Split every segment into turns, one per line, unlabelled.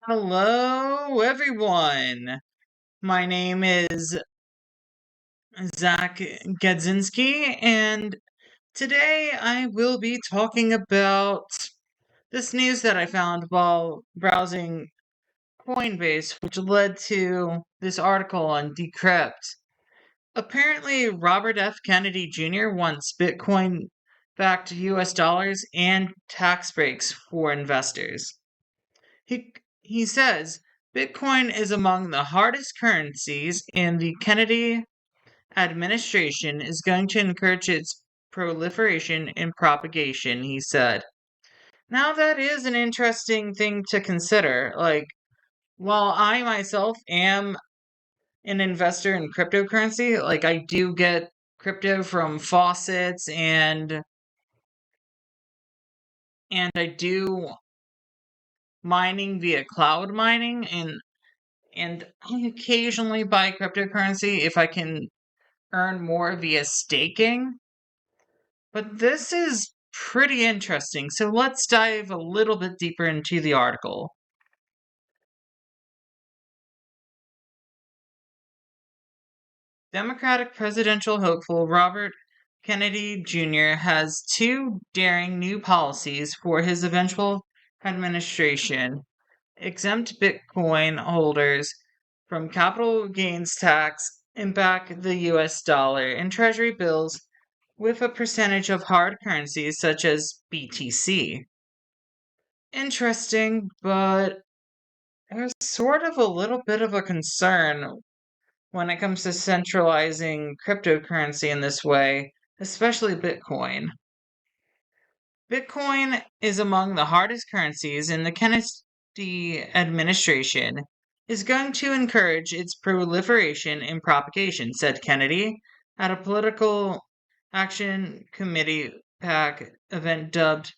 Hello, everyone. My name is Zach Gadzinski, and today I will be talking about this news that I found while browsing Coinbase, which led to this article on Decrypt. Apparently, Robert F. Kennedy Jr. wants Bitcoin backed US dollars and tax breaks for investors. He says Bitcoin is among the hardest currencies, and the Kennedy administration is going to encourage its proliferation and propagation, he said. Now, that is an interesting thing to consider. Like, while I myself am an investor in cryptocurrency, like, I do get crypto from faucets and I do mining via cloud mining and I occasionally buy cryptocurrency if I can earn more via staking. But this is pretty interesting, so let's dive a little bit deeper into the article. Democratic presidential hopeful Robert Kennedy Jr. has two daring new policies for his eventual administration: exempt Bitcoin holders from capital gains tax and back the US dollar in treasury bills with a percentage of hard currencies such as BTC. Interesting, but there's sort of a little bit of a concern when it comes to centralizing cryptocurrency in this way, especially Bitcoin. Bitcoin is among the hardest currencies, and the Kennedy administration is going to encourage its proliferation and propagation, said Kennedy at a political action committee PAC event dubbed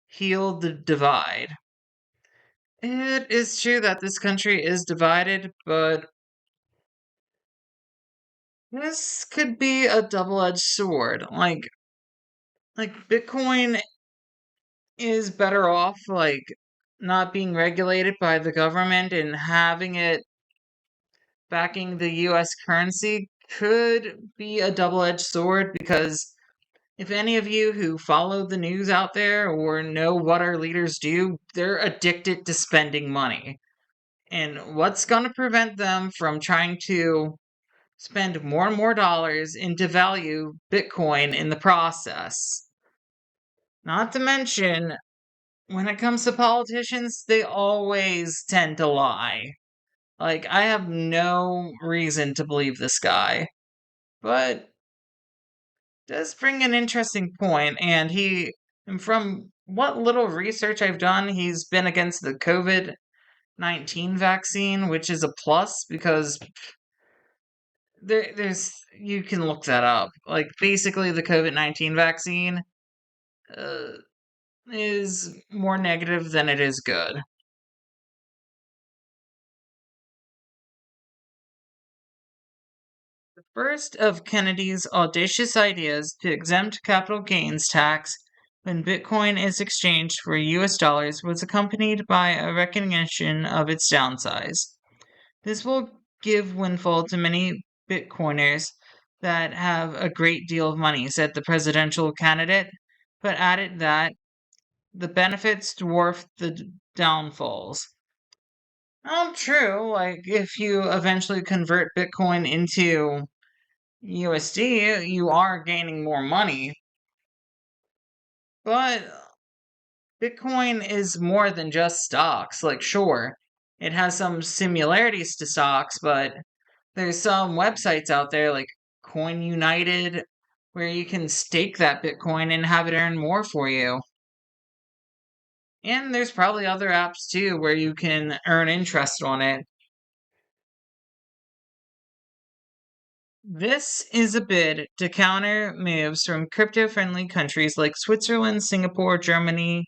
Heal the Divide. It is true that this country is divided, but this could be a double-edged sword. Like Bitcoin is better off not being regulated by the government and having it backing the US currency could be a double-edged sword because if any of you who follow the news out there or know what our leaders do, they're addicted to spending money. And what's going to prevent them from trying to spend more and more dollars and devalue Bitcoin in the process? Not to mention, when it comes to politicians, they always tend to lie. Like, I have no reason to believe this guy. But does bring an interesting point, and from what little research I've done, he's been against the COVID-19 vaccine, which is a plus because there's you can look that up. Like, basically, the COVID-19 vaccine uh, is more negative than it is good. The first of Kennedy's audacious ideas to exempt capital gains tax when Bitcoin is exchanged for US dollars was accompanied by a recognition of its downsides. This will give windfall to many Bitcoiners that have a great deal of money, said the presidential candidate, but added that the benefits dwarf the downfalls. Oh, true. Like, if you eventually convert Bitcoin into USD, you are gaining more money. But Bitcoin is more than just stocks. Like, sure, it has some similarities to stocks, but there's some websites out there like Coin United where you can stake that Bitcoin and have it earn more for you. And there's probably other apps too where you can earn interest on it. This is a bid to counter moves from crypto-friendly countries like Switzerland, Singapore, Germany,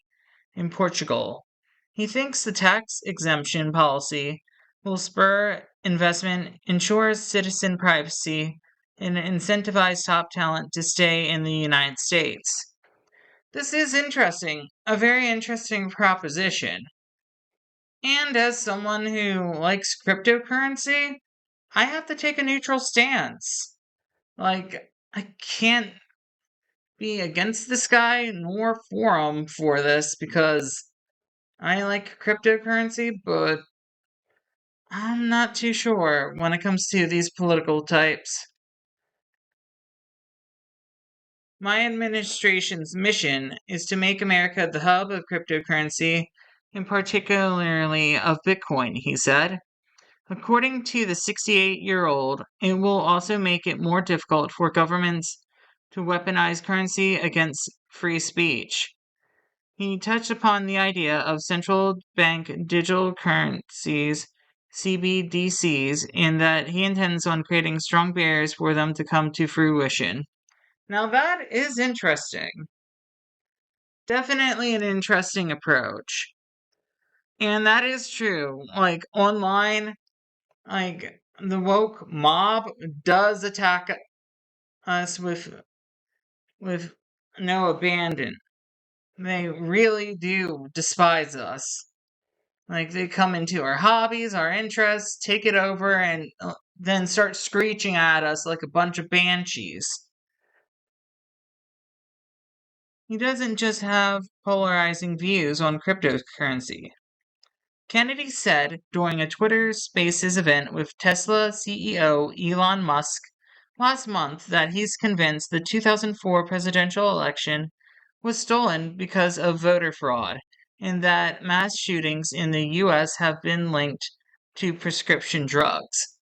and Portugal. He thinks the tax exemption policy will spur investment, ensure citizen privacy, and incentivize top talent to stay in the United States. This is interesting, a very interesting proposition. And as someone who likes cryptocurrency, I have to take a neutral stance. Like, I can't be against this guy nor for him for this because I like cryptocurrency, but I'm not too sure when it comes to these political types. My administration's mission is to make America the hub of cryptocurrency, and particularly of Bitcoin, he said. According to the 68-year-old, it will also make it more difficult for governments to weaponize currency against free speech. He touched upon the idea of central bank digital currencies, CBDCs, and that he intends on creating strong barriers for them to come to fruition. Now, that is interesting. Definitely an interesting approach. And that is true. Like, online, like, the woke mob does attack us with no abandon. They really do despise us. Like, they come into our hobbies, our interests, take it over, and then start screeching at us like a bunch of banshees. He doesn't just have polarizing views on cryptocurrency. Kennedy said during a Twitter Spaces event with Tesla CEO Elon Musk last month that he's convinced the 2004 presidential election was stolen because of voter fraud, and that mass shootings in the US have been linked to prescription drugs.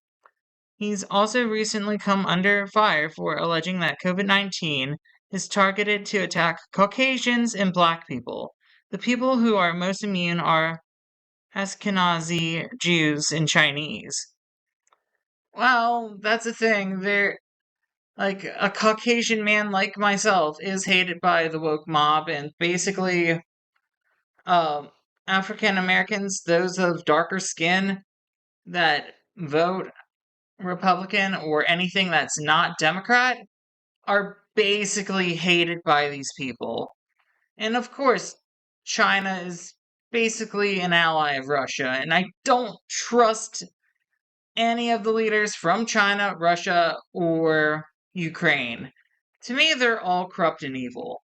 He's also recently come under fire for alleging that COVID-19 is targeted to attack Caucasians and Black people. The people who are most immune are Ashkenazi Jews and Chinese. Well, that's the thing. They're like a Caucasian man like myself is hated by the woke mob, and basically, um, African Americans, those of darker skin that vote Republican or anything that's not Democrat, are basically hated by these people. And of course, China is basically an ally of Russia, and I don't trust any of the leaders from China, Russia, or Ukraine. To me, they're all corrupt and evil.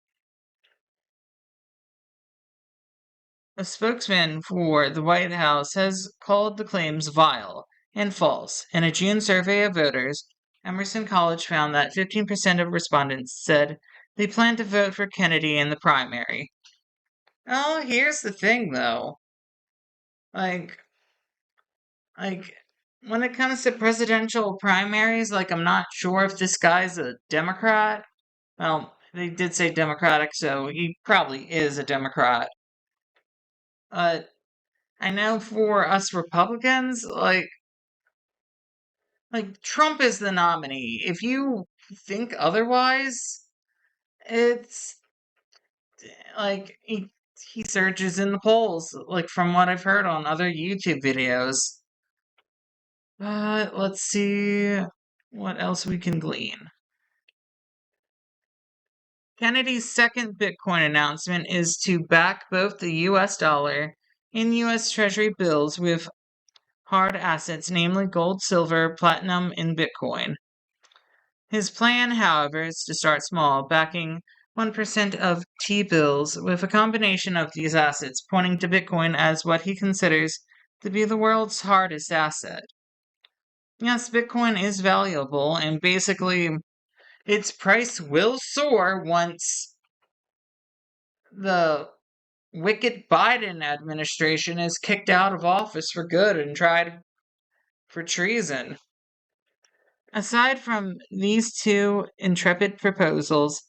A spokesman for the White House has called the claims vile and false. In a June survey of voters, Emerson College found that 15% of respondents said they plan to vote for Kennedy in the primary. Oh, here's the thing though. Like, like, when it comes to presidential primaries, like, I'm not sure if this guy's a Democrat. Well, they did say Democratic, so he probably is a Democrat. Uh, I know for us Republicans, like Trump is the nominee. If you think otherwise, it's like he surges in the polls, like from what I've heard on other YouTube videos. Let's see what else we can glean. Kennedy's second Bitcoin announcement is to back both the US dollar and US Treasury bills with hard assets, namely gold, silver, platinum, and Bitcoin. His plan, however, is to start small, backing 1% of T bills with a combination of these assets, pointing to Bitcoin as what he considers to be the world's hardest asset. Yes, Bitcoin is valuable, and basically, its price will soar once the wicked Biden administration is kicked out of office for good and tried for treason. Aside from these two intrepid proposals,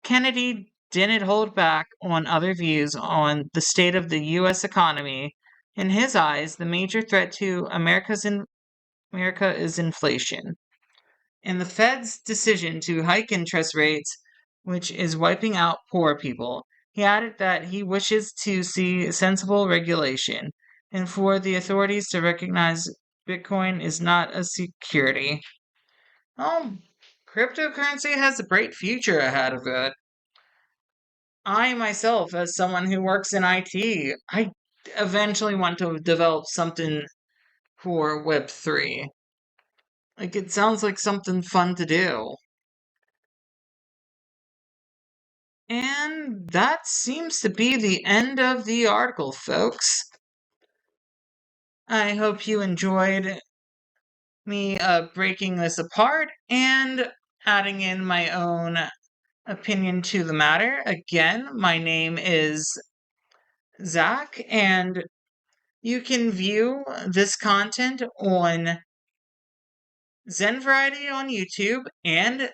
Kennedy didn't hold back on other views on the state of the U.S. economy. In his eyes, the major threat to America is inflation. And the Fed's decision to hike interest rates, which is wiping out poor people. He added that he wishes to see sensible regulation and for the authorities to recognize Bitcoin is not a security. Cryptocurrency has a bright future ahead of it. I myself, as someone who works in IT, I eventually want to develop something for Web3. Like, it sounds like something fun to do. And that seems to be the end of the article, folks. I hope you enjoyed me breaking this apart and adding in my own opinion to the matter. Again, my name is Zach, and you can view this content on Zen Variety on YouTube and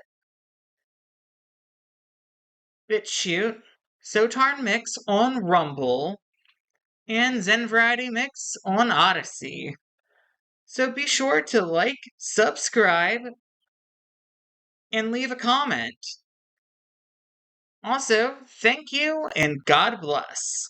BitChute, Sotarn Mix on Rumble, and Zen Variety Mix on Odyssey. So be sure to like, subscribe, and leave a comment. Also, thank you and God bless.